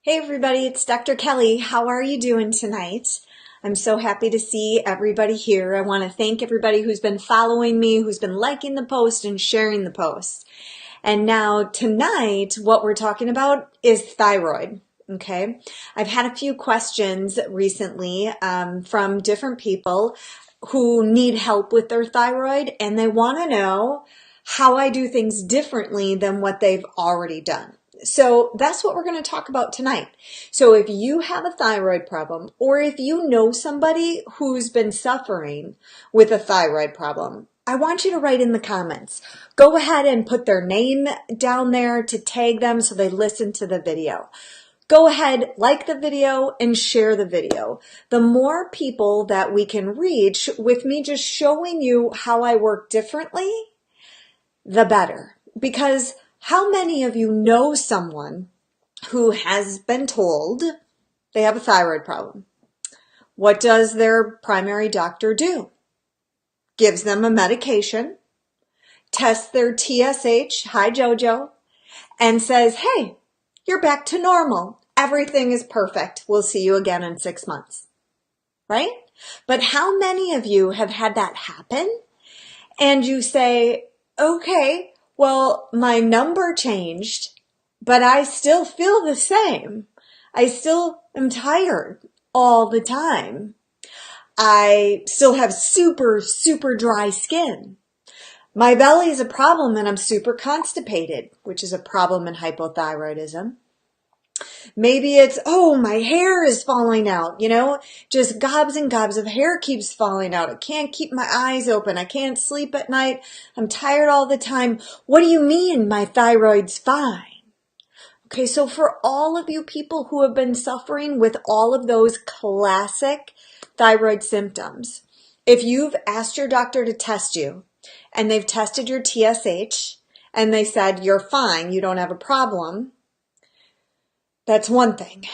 Hey everybody, it's Dr. Kelly. How are you doing tonight? I'm so happy to see everybody here. I want to thank everybody who's been following me, who's been liking the post and sharing the post. And now tonight, what we're talking about is thyroid. Okay. I've had a few questions recently from different people who need help with their thyroid, and they want to know how I do things differently than what they've already done. So that's what we're going to talk about tonight. So if you have a thyroid problem, or if you know somebody who's been suffering with a thyroid problem, I want you to write in the comments. Go ahead and put their name down there to tag them so they listen to the video. Go ahead, like the video and share the video. The more people that we can reach with me just showing you how I work differently, the better. Because how many of you know someone who has been told they have a thyroid problem? What does their primary doctor do? Gives them a medication, tests their TSH, hi Jojo, and says, hey, you're back to normal. Everything is perfect. We'll see you again in 6 months, right? But how many of you have had that happen and you say, okay, well, my number changed, but I still feel the same. I still am tired all the time. I still have super, super dry skin. My belly is a problem and I'm super constipated, which is a problem in hypothyroidism. Maybe it's, oh, my hair is falling out, just gobs and gobs of hair keeps falling out. I can't keep my eyes open. I can't sleep at night. I'm tired all the time. What do you mean my thyroid's fine? Okay, so for all of you people who have been suffering with all of those classic thyroid symptoms, if you've asked your doctor to test you and they've tested your TSH and they said you're fine, you don't have a problem, that's one thing.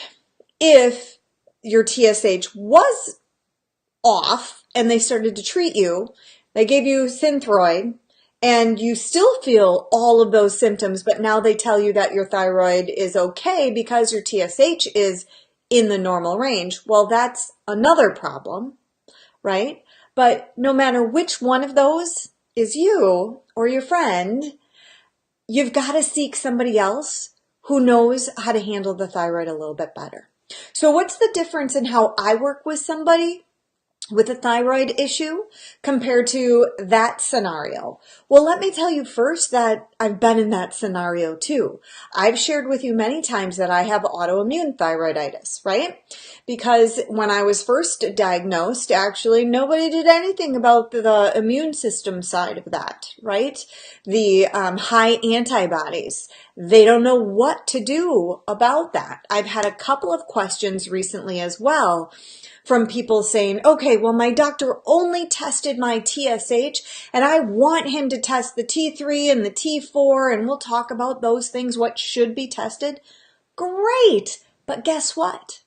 If your TSH was off and they started to treat you, they gave you Synthroid, and you still feel all of those symptoms, but now they tell you that your thyroid is okay because your TSH is in the normal range. Well, that's another problem, right? But no matter which one of those is you or your friend, you've got to seek somebody else who knows how to handle the thyroid a little bit better. So what's the difference in how I work with somebody with a thyroid issue compared to that scenario? Well, let me tell you first that I've been in that scenario too. I've shared with you many times that I have autoimmune thyroiditis, right? Because when I was first diagnosed, actually, nobody did anything about the immune system side of that, right? The high antibodies. They don't know what to do about that. I've had a couple of questions recently as well from people saying, okay, well, my doctor only tested my TSH and I want him to test the T3 and the T4, and we'll talk about those things, what should be tested. Great. But guess what?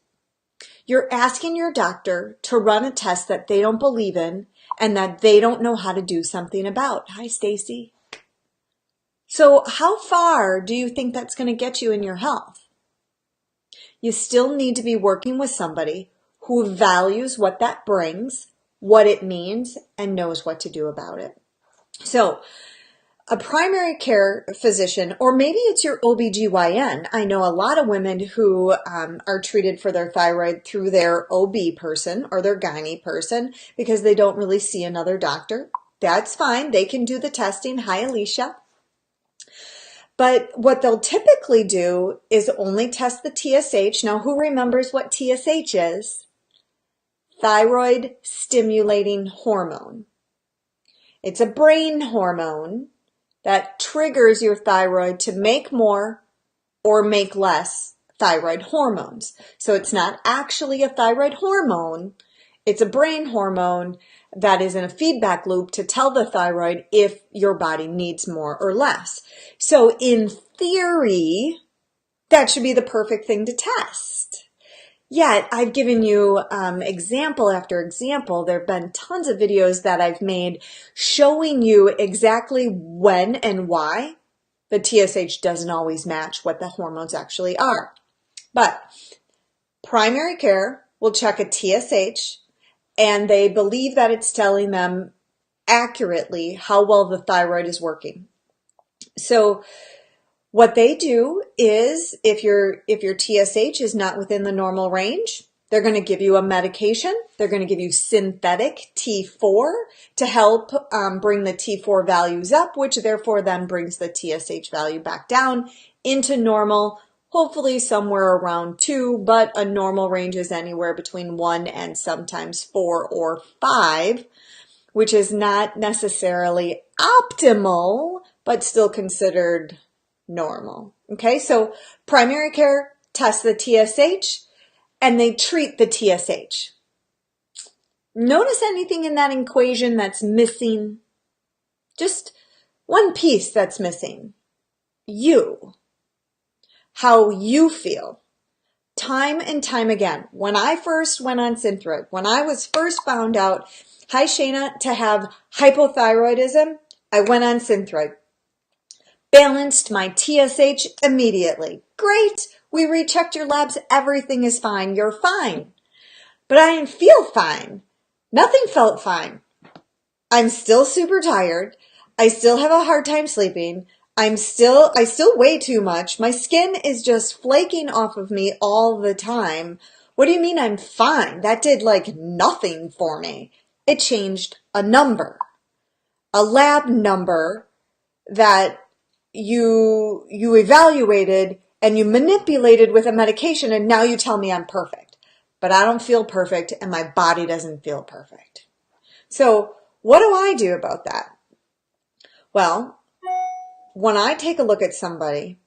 You're asking your doctor to run a test that they don't believe in and that they don't know how to do something about. Hi, Stacy. So how far do you think that's going to get you in your health? You still need to be working with somebody who values what that brings, what it means, and knows what to do about it. So a primary care physician, or maybe it's your OBGYN. I know a lot of women who are treated for their thyroid through their OB person or their gynae person because they don't really see another doctor. That's fine. They can do the testing. Hi, Alicia. But what they'll typically do is only test the TSH. Now, who remembers what TSH is? Thyroid stimulating hormone. It's a brain hormone that triggers your thyroid to make more or make less thyroid hormones. So it's not actually a thyroid hormone. It's a brain hormone that is in a feedback loop to tell the thyroid if your body needs more or less. So in theory, that should be the perfect thing to test. Yet I've given you example after example. There have been tons of videos that I've made showing you exactly when and why the TSH doesn't always match what the hormones actually are. But primary care will check a TSH, and they believe that it's telling them accurately how well the thyroid is working. So what they do is if your TSH is not within the normal range, they're going to give you a medication. They're going to give you synthetic T4 to help bring the T4 values up, which therefore then brings the TSH value back down into normal, hopefully somewhere around 2, but a normal range is anywhere between 1 and sometimes 4 or 5, which is not necessarily optimal, but still considered normal. Okay, so primary care tests the TSH and they treat the TSH. Notice anything in that equation that's missing? Just one piece that's missing. You. How you feel. Time and time again. When I first went on Synthroid, when I was first found out, hi Shayna, to have hypothyroidism, I went on Synthroid. Balanced my TSH immediately. Great. We rechecked your labs. Everything is fine. You're fine. But I didn't feel fine. Nothing felt fine. I'm still super tired. I still have a hard time sleeping. I still weigh too much. My skin is just flaking off of me all the time. What do you mean I'm fine? That did like nothing for me. It changed a number, a lab number that you evaluated and you manipulated with a medication, and now you tell me I'm perfect. But I don't feel perfect and my body doesn't feel perfect. So what do I do about that? Well, when I take a look at somebody,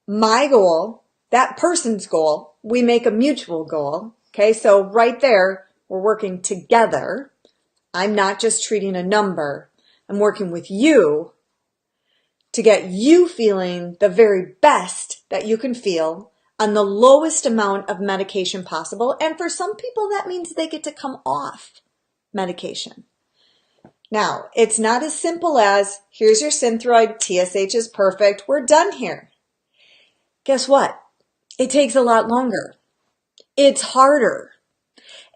my goal, that person's goal, we make a mutual goal. Okay, so right there, we're working together. I'm not just treating a number. I'm working with you to get you feeling the very best that you can feel on the lowest amount of medication possible. And for some people, that means they get to come off medication. Now, it's not as simple as, here's your Synthroid, TSH is perfect, we're done here. Guess what? It takes a lot longer. It's harder.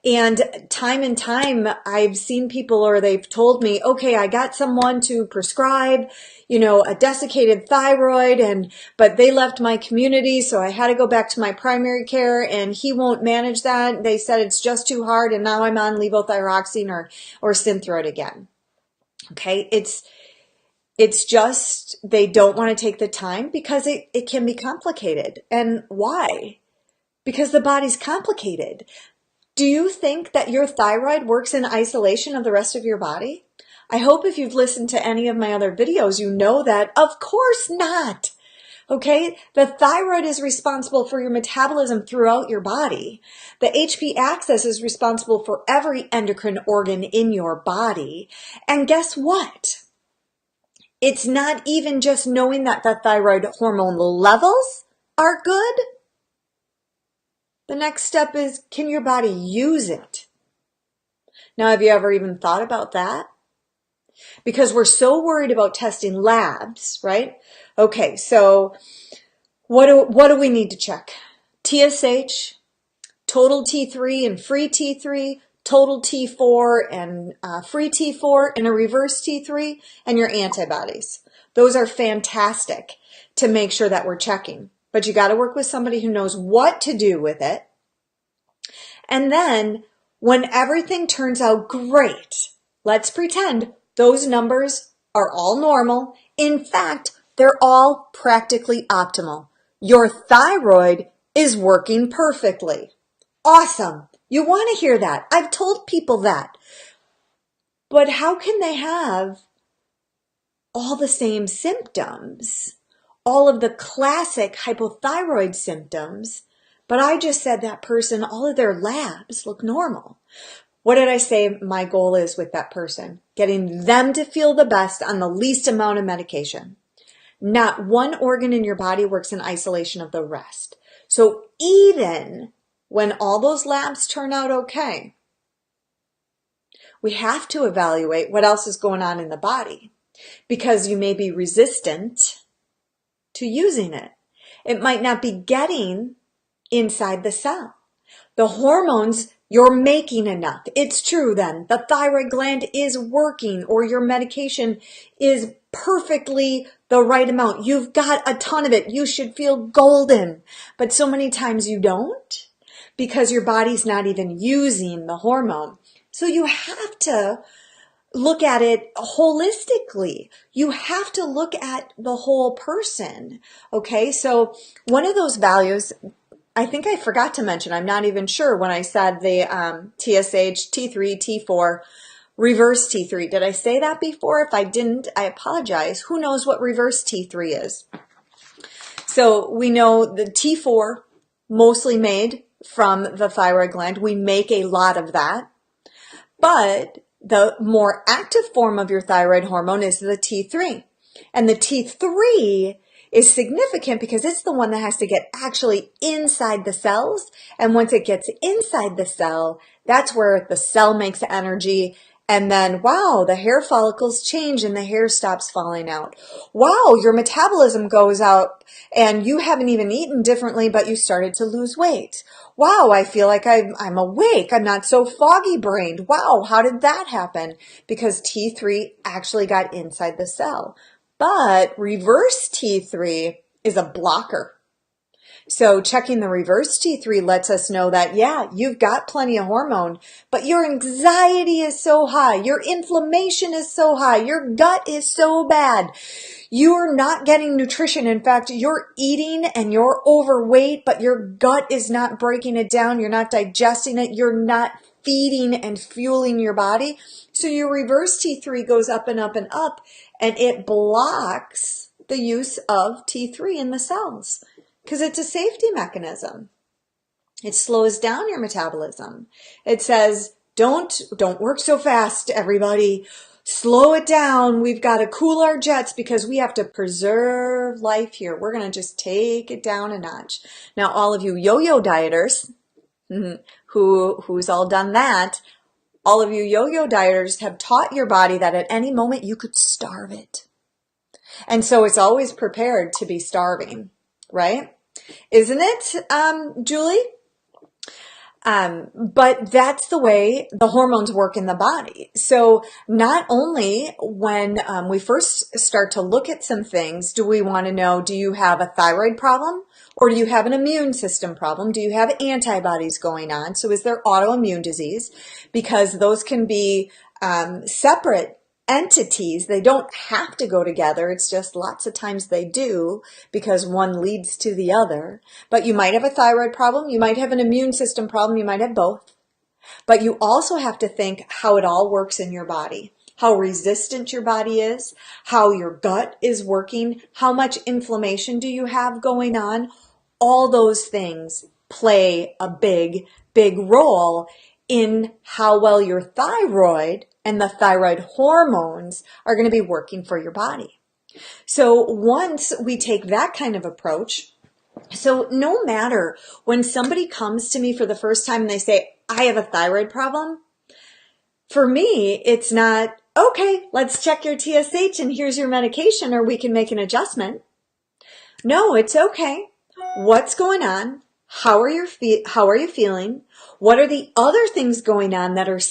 And time, I've seen people, or they've told me, okay, I got someone to prescribe, a desiccated thyroid, but they left my community, so I had to go back to my primary care, and he won't manage that. They said it's just too hard, and now I'm on levothyroxine or Synthroid again. Okay, it's just they don't want to take the time because it can be complicated. And why? Because the body's complicated. Do you think that your thyroid works in isolation of the rest of your body? I hope if you've listened to any of my other videos, you know that of course not. Okay, the thyroid is responsible for your metabolism throughout your body. The HP axis is responsible for every endocrine organ in your body. And guess what? It's not even just knowing that the thyroid hormone levels are good. The next step is, can your body use it? Now, have you ever even thought about that? Because we're so worried about testing labs, right? Okay, so what do we need to check? TSH, total T3 and free T3, total T4 and free T4, and a reverse T3, and your antibodies. Those are fantastic to make sure that we're checking. But you got to work with somebody who knows what to do with it. And then when everything turns out great, let's pretend those numbers are all normal. In fact, they're all practically optimal. Your thyroid is working perfectly. Awesome. You want to hear that. I've told people that. But how can they have all the same symptoms? All of the classic hypothyroid symptoms, but I just said that person, all of their labs look normal. What did I say my goal is with that person? Getting them to feel the best on the least amount of medication. Not one organ in your body works in isolation of the rest. So even when all those labs turn out okay, we have to evaluate what else is going on in the body, because you may be resistant to using it. It might not be getting inside the cell. The hormones, you're making enough. It's true then. The thyroid gland is working, or your medication is perfectly the right amount. You've got a ton of it. You should feel golden. But so many times you don't, because your body's not even using the hormone. So you have to look at it holistically. You have to look at the whole person. Okay, so one of those values, I think I forgot to mention, I'm not even sure when I said the TSH, T3, T4, reverse T3. Did I say that before? If I didn't, I apologize. Who knows what reverse T3 is? So we know the T4, mostly made from the thyroid gland. We make a lot of that. But the more active form of your thyroid hormone is the T3. And the T3 is significant because it's the one that has to get actually inside the cells. And once it gets inside the cell, that's where the cell makes energy. And then, wow, the hair follicles change and the hair stops falling out. Wow, your metabolism goes up and you haven't even eaten differently, but you started to lose weight. Wow, I feel like I'm awake. I'm not so foggy brained. Wow, how did that happen? Because T3 actually got inside the cell. But reverse T3 is a blocker. So checking the reverse T3 lets us know that, yeah, you've got plenty of hormone, but your anxiety is so high, your inflammation is so high, your gut is so bad. You're not getting nutrition. In fact, you're eating and you're overweight, but your gut is not breaking it down. You're not digesting it. You're not feeding and fueling your body. So your reverse T3 goes up and up and up, and it blocks the use of T3 in the cells because it's a safety mechanism. It slows down your metabolism. It says, don't work so fast, everybody. Slow it down. We've got to cool our jets because we have to preserve life here. We're going to just take it down a notch. Now, all of you yo-yo dieters, who's all done that, all of you yo-yo dieters have taught your body that at any moment you could starve it. And so it's always prepared to be starving, right? Isn't it, Julie? But that's the way the hormones work in the body. So not only when we first start to look at some things, do we want to know, do you have a thyroid problem or do you have an immune system problem? Do you have antibodies going on? So is there autoimmune disease? Because those can be separate entities. They don't have to go together. It's just lots of times they do because one leads to the other. But you might have a thyroid problem. You might have an immune system problem. You might have both. But you also have to think how it all works in your body, how resistant your body is, how your gut is working, how much inflammation do you have going on. All those things play a big, big role in how well your thyroid and the thyroid hormones are going to be working for your body. So once we take that kind of approach, so no matter when somebody comes to me for the first time and they say, I have a thyroid problem, for me, it's not, okay, let's check your TSH and here's your medication or we can make an adjustment. No, it's okay. What's going on? How are you feeling? What are the other things going on that are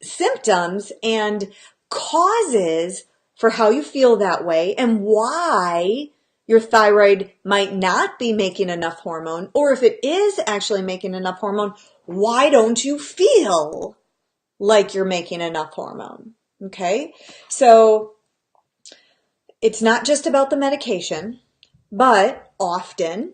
symptoms and causes for how you feel that way and why your thyroid might not be making enough hormone, or if it is actually making enough hormone, why don't you feel like you're making enough hormone? Okay, so it's not just about the medication, but often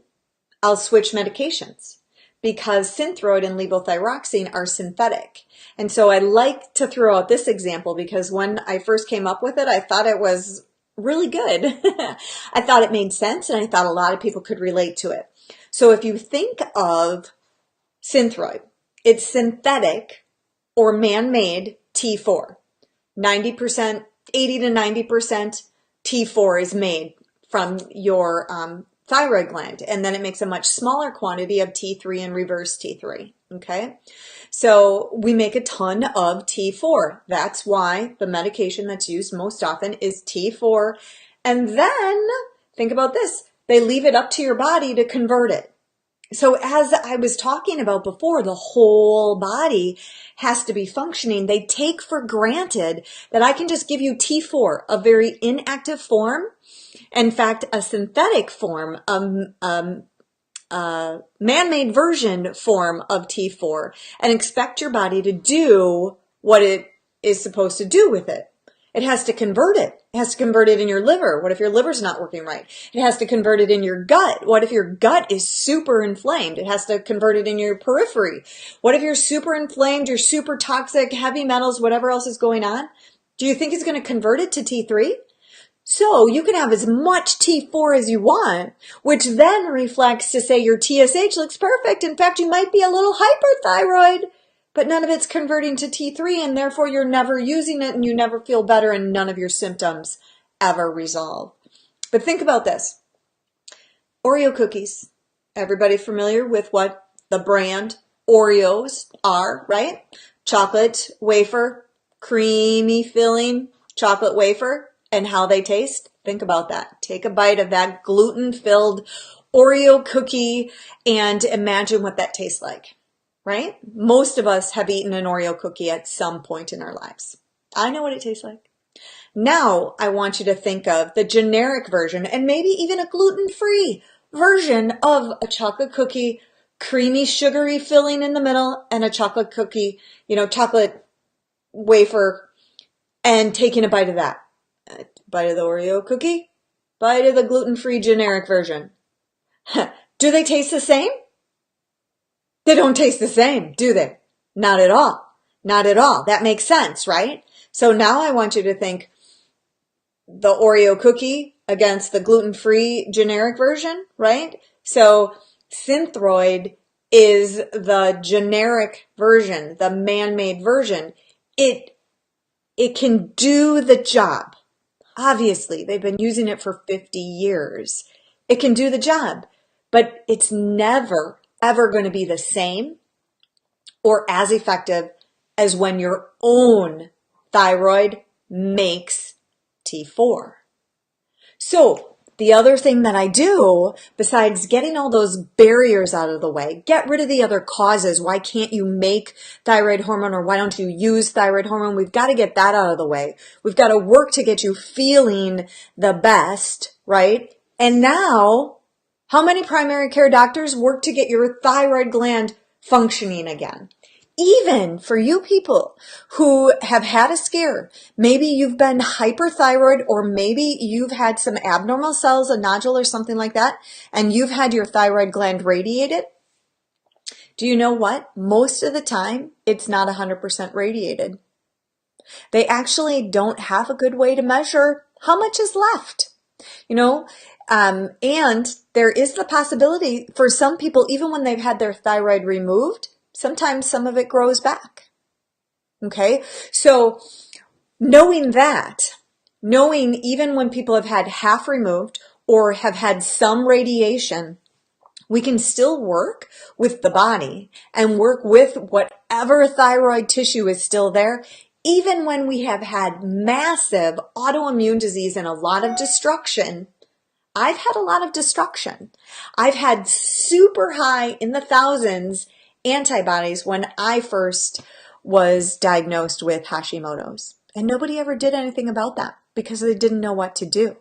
I'll switch medications because Synthroid and levothyroxine are synthetic. And so I like to throw out this example because when I first came up with it, I thought it was really good. I thought it made sense and I thought a lot of people could relate to it. So if you think of Synthroid, it's synthetic or man-made T4. 90%, 80 to 90% T4 is made from your thyroid gland, and then it makes a much smaller quantity of T3 and reverse T3, okay? So we make a ton of T4. That's why the medication that's used most often is T4. And then, think about this, they leave it up to your body to convert it. So as I was talking about before, the whole body has to be functioning. They take for granted that I can just give you T4, a very inactive form. In fact, a synthetic form, man-made version form of T4, and expect your body to do what it is supposed to do with it. It has to convert it. It has to convert it in your liver. What if your liver's not working right? It has to convert it in your gut. What if your gut is super inflamed? It has to convert it in your periphery. What if you're super inflamed, you're super toxic, heavy metals, whatever else is going on? Do you think it's going to convert it to T3? So you can have as much T4 as you want, which then reflects to say your TSH looks perfect. In fact, you might be a little hyperthyroid, but none of it's converting to T3, and therefore you're never using it and you never feel better and none of your symptoms ever resolve. But think about this. Oreo cookies. Everybody familiar with what the brand Oreos are, right? Chocolate wafer, creamy filling, chocolate wafer, and how they taste. Think about that. Take a bite of that gluten-filled Oreo cookie and imagine what that tastes like. Right? Most of us have eaten an Oreo cookie at some point in our lives. I know what it tastes like. Now I want you to think of the generic version and maybe even a gluten-free version of a chocolate cookie, creamy, sugary filling in the middle, and a chocolate cookie, chocolate wafer, and taking a bite of that. A bite of the Oreo cookie, bite of the gluten-free generic version. Do they taste the same? They don't taste the same, do they? Not at all. Not at all. That makes sense, right? So now I want you to think the Oreo cookie against the gluten-free generic version, right? So Synthroid is the generic version, the man-made version. It can do the job. Obviously, they've been using it for 50 years. It can do the job, but it's never ever going to be the same or as effective as when your own thyroid makes T4. So the other thing that I do, besides getting all those barriers out of the way, get rid of the other causes. Why can't you make thyroid hormone, or why don't you use thyroid hormone? We've got to get that out of the way. We've got to work to get you feeling the best, right? And now, how many primary care doctors work to get your thyroid gland functioning again? Even for you people who have had a scare, maybe you've been hyperthyroid, or maybe you've had some abnormal cells, a nodule or something like that, and you've had your thyroid gland radiated. Do you know what? Most of the time, it's not 100% radiated. They actually don't have a good way to measure how much is left. And there is the possibility for some people, even when they've had their thyroid removed, sometimes some of it grows back. Okay. So knowing even when people have had half removed or have had some radiation, we can still work with the body and work with whatever thyroid tissue is still there, even when we have had massive autoimmune disease and a lot of destruction. I've had a lot of destruction. I've had super high in the thousands antibodies when I first was diagnosed with Hashimoto's. And nobody ever did anything about that because they didn't know what to do.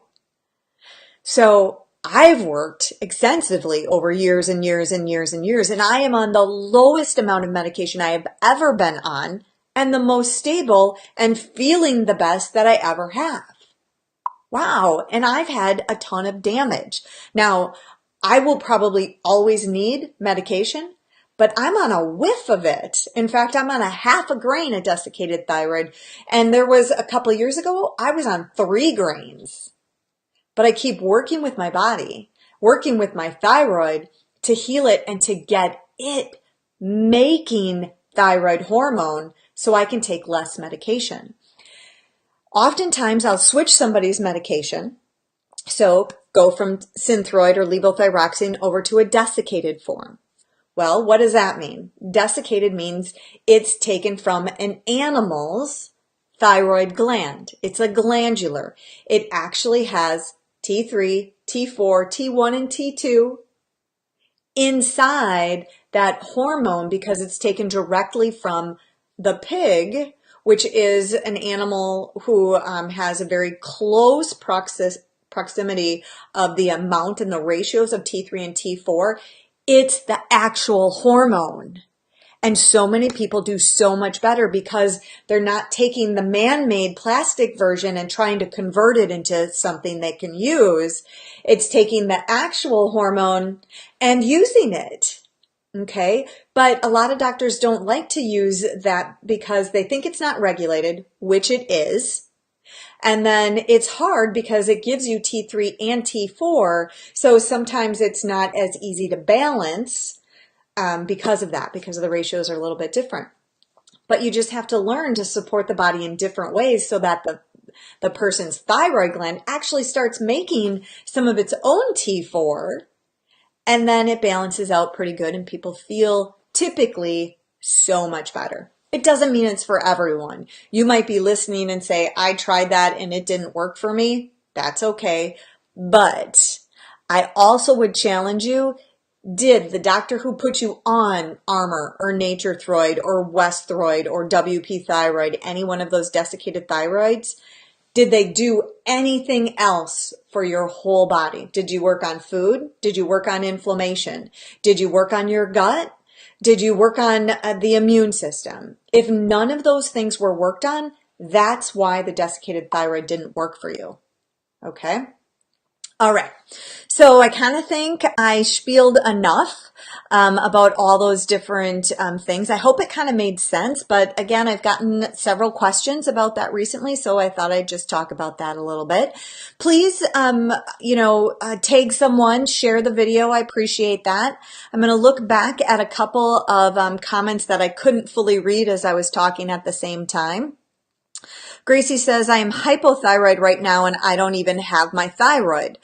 So I've worked extensively over years and years and years and years, and I am on the lowest amount of medication I have ever been on and the most stable and feeling the best that I ever have. Wow. And I've had a ton of damage. Now, I will probably always need medication, but I'm on a whiff of it. In fact, I'm on a half a grain of desiccated thyroid. And there was a couple of years ago, I was on 3 grains. But I keep working with my body, working with my thyroid to heal it and to get it making thyroid hormone so I can take less medication. Oftentimes, I'll switch somebody's medication. So go from Synthroid or levothyroxine over to a desiccated form. Well, what does that mean? Desiccated means it's taken from an animal's thyroid gland. It's a glandular. It actually has T3, T4, T1, and T2 inside that hormone, because it's taken directly from the pig, which is an animal who has a very close proximity of the amount and the ratios of T3 and T4. It's the actual hormone. And so many people do so much better because they're not taking the man-made plastic version and trying to convert it into something they can use. It's taking the actual hormone and using it. Okay. But a lot of doctors don't like to use that because they think it's not regulated, which it is. And then it's hard because it gives you T3 and T4. So sometimes it's not as easy to balance. Because of that, because of the ratios are a little bit different. But you just have to learn to support the body in different ways so that the person's thyroid gland actually starts making some of its own T4, and then it balances out pretty good and people feel typically so much better. It doesn't mean it's for everyone. You might be listening and say, I tried that and it didn't work for me. That's okay. But I also would challenge you, did the doctor who put you on Armour or Nature Throid or West Throid or WP Thyroid, any one of those desiccated thyroids, did they do anything else for your whole body? Did you work on food? Did you work on inflammation? Did you work on your gut? Did you work on the immune system? If none of those things were worked on, that's why the desiccated thyroid didn't work for you. Okay? All right, so I kind of think I spieled enough about all those different things. I hope it kind of made sense, but again, I've gotten several questions about that recently, so I thought I'd just talk about that a little bit. Please, tag someone, share the video. I appreciate that. I'm going to look back at a couple of comments that I couldn't fully read as I was talking at the same time. Gracie says, I am hypothyroid right now and I don't even have my thyroid.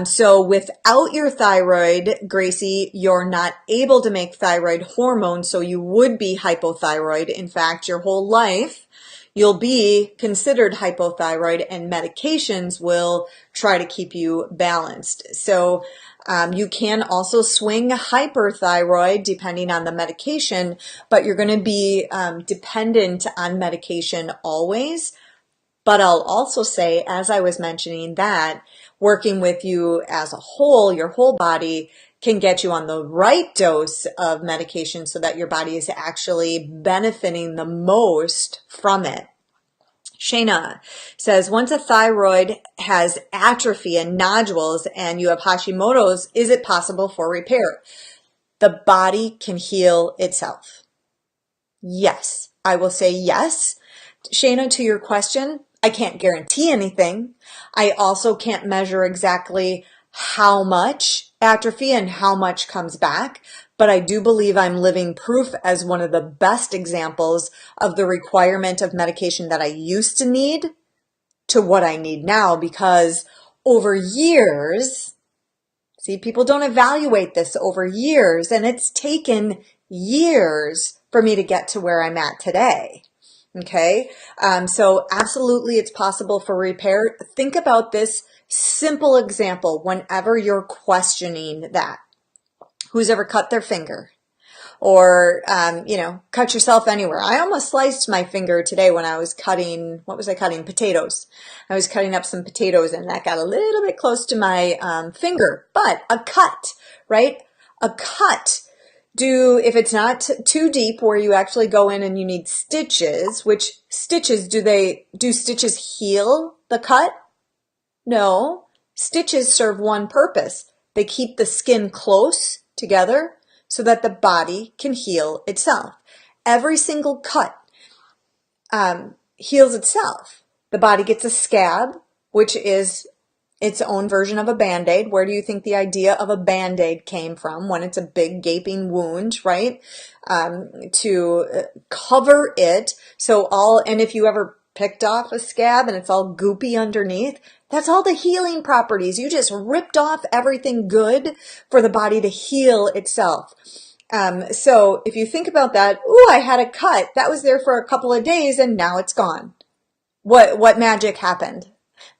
So without your thyroid, Gracie, you're not able to make thyroid hormone, so you would be hypothyroid. In fact, your whole life, you'll be considered hypothyroid and medications will try to keep you balanced. So you can also swing hyperthyroid depending on the medication, but you're going to be dependent on medication always. But I'll also say, as I was mentioning, that working with you as a whole, your whole body can get you on the right dose of medication so that your body is actually benefiting the most from it. Shayna says, once a thyroid has atrophy and nodules and you have Hashimoto's, is it possible for repair? The body can heal itself. Yes, I will say yes. Shayna, to your question, I can't guarantee anything. I also can't measure exactly how much atrophy and how much comes back, but I do believe I'm living proof as one of the best examples of the requirement of medication that I used to need to what I need now, because over years, see, people don't evaluate this over years, and it's taken years for me to get to where I'm at today. Okay, so absolutely it's possible for repair. Think about this simple example whenever you're questioning that. Who's ever cut their finger? Or, cut yourself anywhere. I almost sliced my finger today when I was cutting, what was I cutting? Potatoes. I was cutting up some potatoes and that got a little bit close to my finger. But a cut, right? A cut. If it's not too deep where you actually go in and you need stitches, which stitches, do stitches heal the cut? No. Stitches serve one purpose. They keep the skin close together so that the body can heal itself. Every single cut heals itself. The body gets a scab, which is its own version of a Band-Aid. Where do you think the idea of a Band-Aid came from when it's a big gaping wound, right? To cover it. And if you ever picked off a scab and it's all goopy underneath, that's all the healing properties. You just ripped off everything good for the body to heal itself. So if you think about that, I had a cut that was there for a couple of days and now it's gone. What magic happened?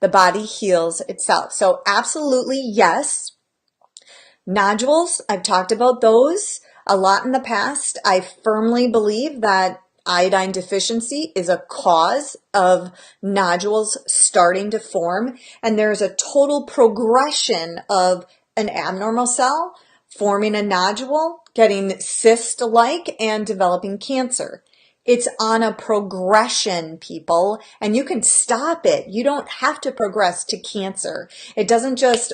The body heals itself. So absolutely yes. Nodules, I've talked about those a lot in the past. I firmly believe that iodine deficiency is a cause of nodules starting to form, and there's a total progression of an abnormal cell forming a nodule, getting cyst-like, and developing cancer. It's on a progression, people, and you can stop it. You don't have to progress to cancer. It doesn't just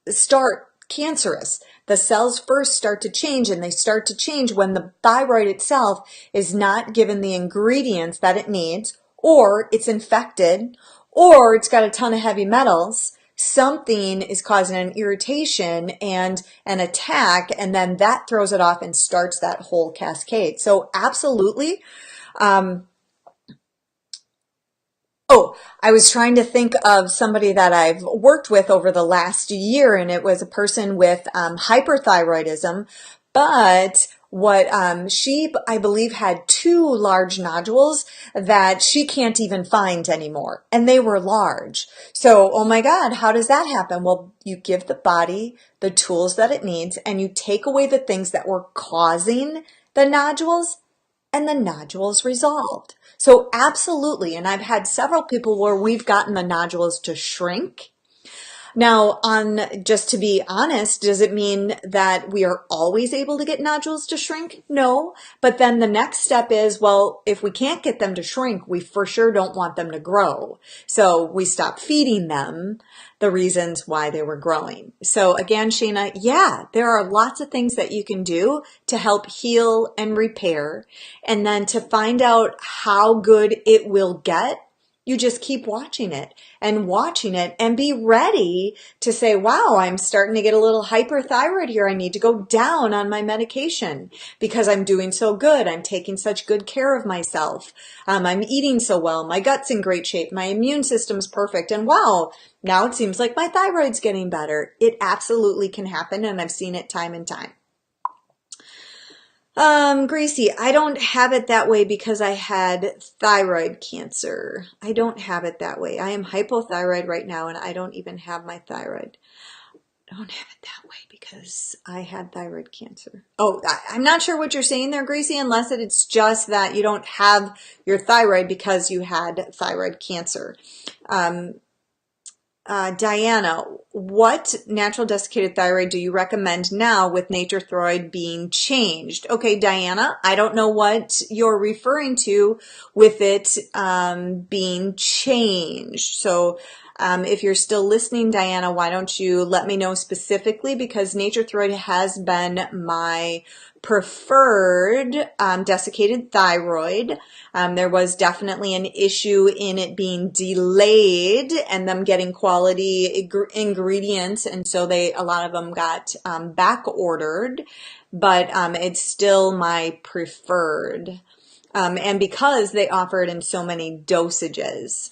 start cancerous. The cells first start to change, and they start to change when the thyroid itself is not given the ingredients that it needs, or it's infected, or it's got a ton of heavy metals. Something is causing an irritation and an attack, and then that throws it off and starts that whole cascade. So absolutely. Oh, I was trying to think of somebody that I've worked with over the last year, and it was a person with hyperthyroidism, but she, I believe, had two large nodules that she can't even find anymore, and they were large. So, oh my God, how does that happen? Well, you give the body the tools that it needs, and you take away the things that were causing the nodules, and the nodules resolved. So absolutely, and I've had several people where we've gotten the nodules to shrink. Now, just to be honest, does it mean that we are always able to get nodules to shrink? No, but then the next step is, well, if we can't get them to shrink, we for sure don't want them to grow. So we stop feeding them the reasons why they were growing. So again, Shayna, yeah, there are lots of things that you can do to help heal and repair. And then to find out how good it will get, you just keep watching it and be ready to say, wow, I'm starting to get a little hyperthyroid here. I need to go down on my medication because I'm doing so good. I'm taking such good care of myself. I'm eating so well. My gut's in great shape. My immune system's perfect. And wow, now it seems like my thyroid's getting better. It absolutely can happen, and I've seen it time and time. Gracie, I don't have it that way because I had thyroid cancer. I don't have it that way. I am hypothyroid right now, and I don't even have my thyroid. I don't have it that way because I had thyroid cancer. Oh, I'm not sure what you're saying there, Gracie, unless it's just that you don't have your thyroid because you had thyroid cancer. Diana, what natural desiccated thyroid do you recommend now with Thyroid being changed? Okay, Diana, I don't know what you're referring to with it being changed. So if you're still listening, Diana, why don't you let me know specifically, because Thyroid has been my preferred desiccated thyroid. There was definitely an issue in it being delayed and them getting quality ingredients, and so a lot of them got back ordered, but it's still my preferred, and because they offer it in so many dosages.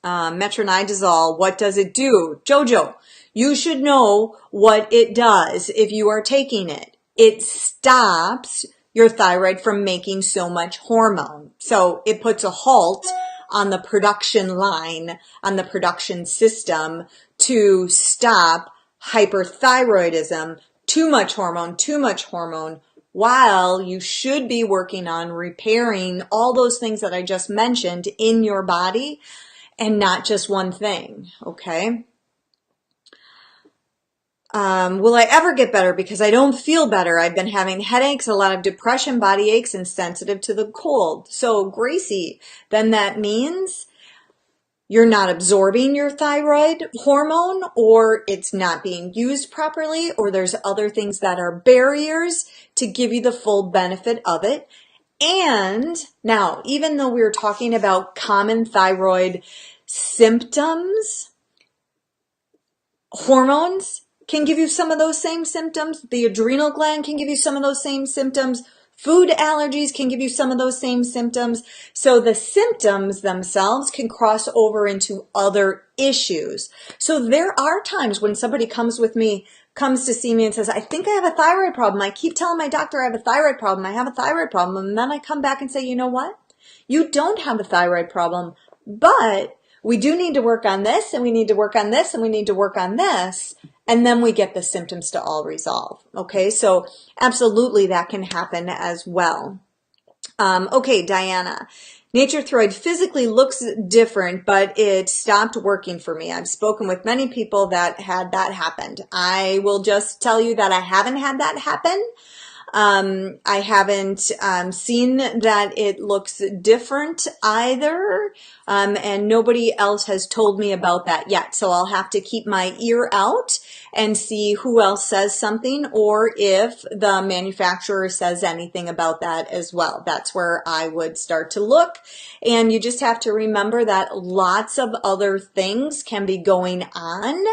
Metronidazole, what does it do? Jojo, you should know what it does if you are taking it. It stops your thyroid from making so much hormone. So it puts a halt on the production line, on the production system to stop hyperthyroidism, too much hormone, while you should be working on repairing all those things that I just mentioned in your body, and not just one thing, okay? Will I ever get better? Because I don't feel better. I've been having headaches, a lot of depression, body aches, and sensitive to the cold. So, Gracie, then that means you're not absorbing your thyroid hormone, or it's not being used properly, or there's other things that are barriers to give you the full benefit of it. And now, even though we're talking about common thyroid symptoms, hormones can give you some of those same symptoms. The adrenal gland can give you some of those same symptoms. Food allergies can give you some of those same symptoms. So the symptoms themselves can cross over into other issues. So there are times when somebody comes to see me and says, I think I have a thyroid problem. I keep telling my doctor I have a thyroid problem. I have a thyroid problem. And then I come back and say, you know what? You don't have a thyroid problem, but we do need to work on this, and we need to work on this, and we need to work on this. and then we get the symptoms to all resolve. Okay, so absolutely that can happen as well. Okay, Diana. Nature Thyroid physically looks different, but it stopped working for me. I've spoken with many people that had that happened. I will just tell you that I haven't had that happen. I haven't seen that it looks different either, and nobody else has told me about that yet. So I'll have to keep my ear out and see who else says something, or if the manufacturer says anything about that as well. That's where I would start to look. And you just have to remember that lots of other things can be going on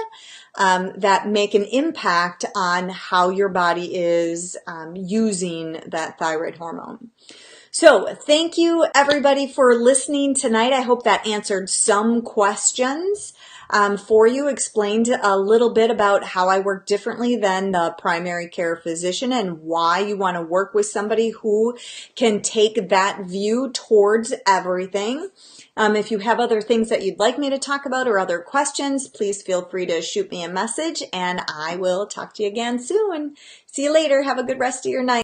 that make an impact on how your body is using that thyroid hormone. So thank you everybody for listening tonight. I hope that answered some questions for you, explained a little bit about how I work differently than the primary care physician and why you want to work with somebody who can take that view towards everything. If you have other things that you'd like me to talk about or other questions, please feel free to shoot me a message, and I will talk to you again soon. See you later. Have a good rest of your night.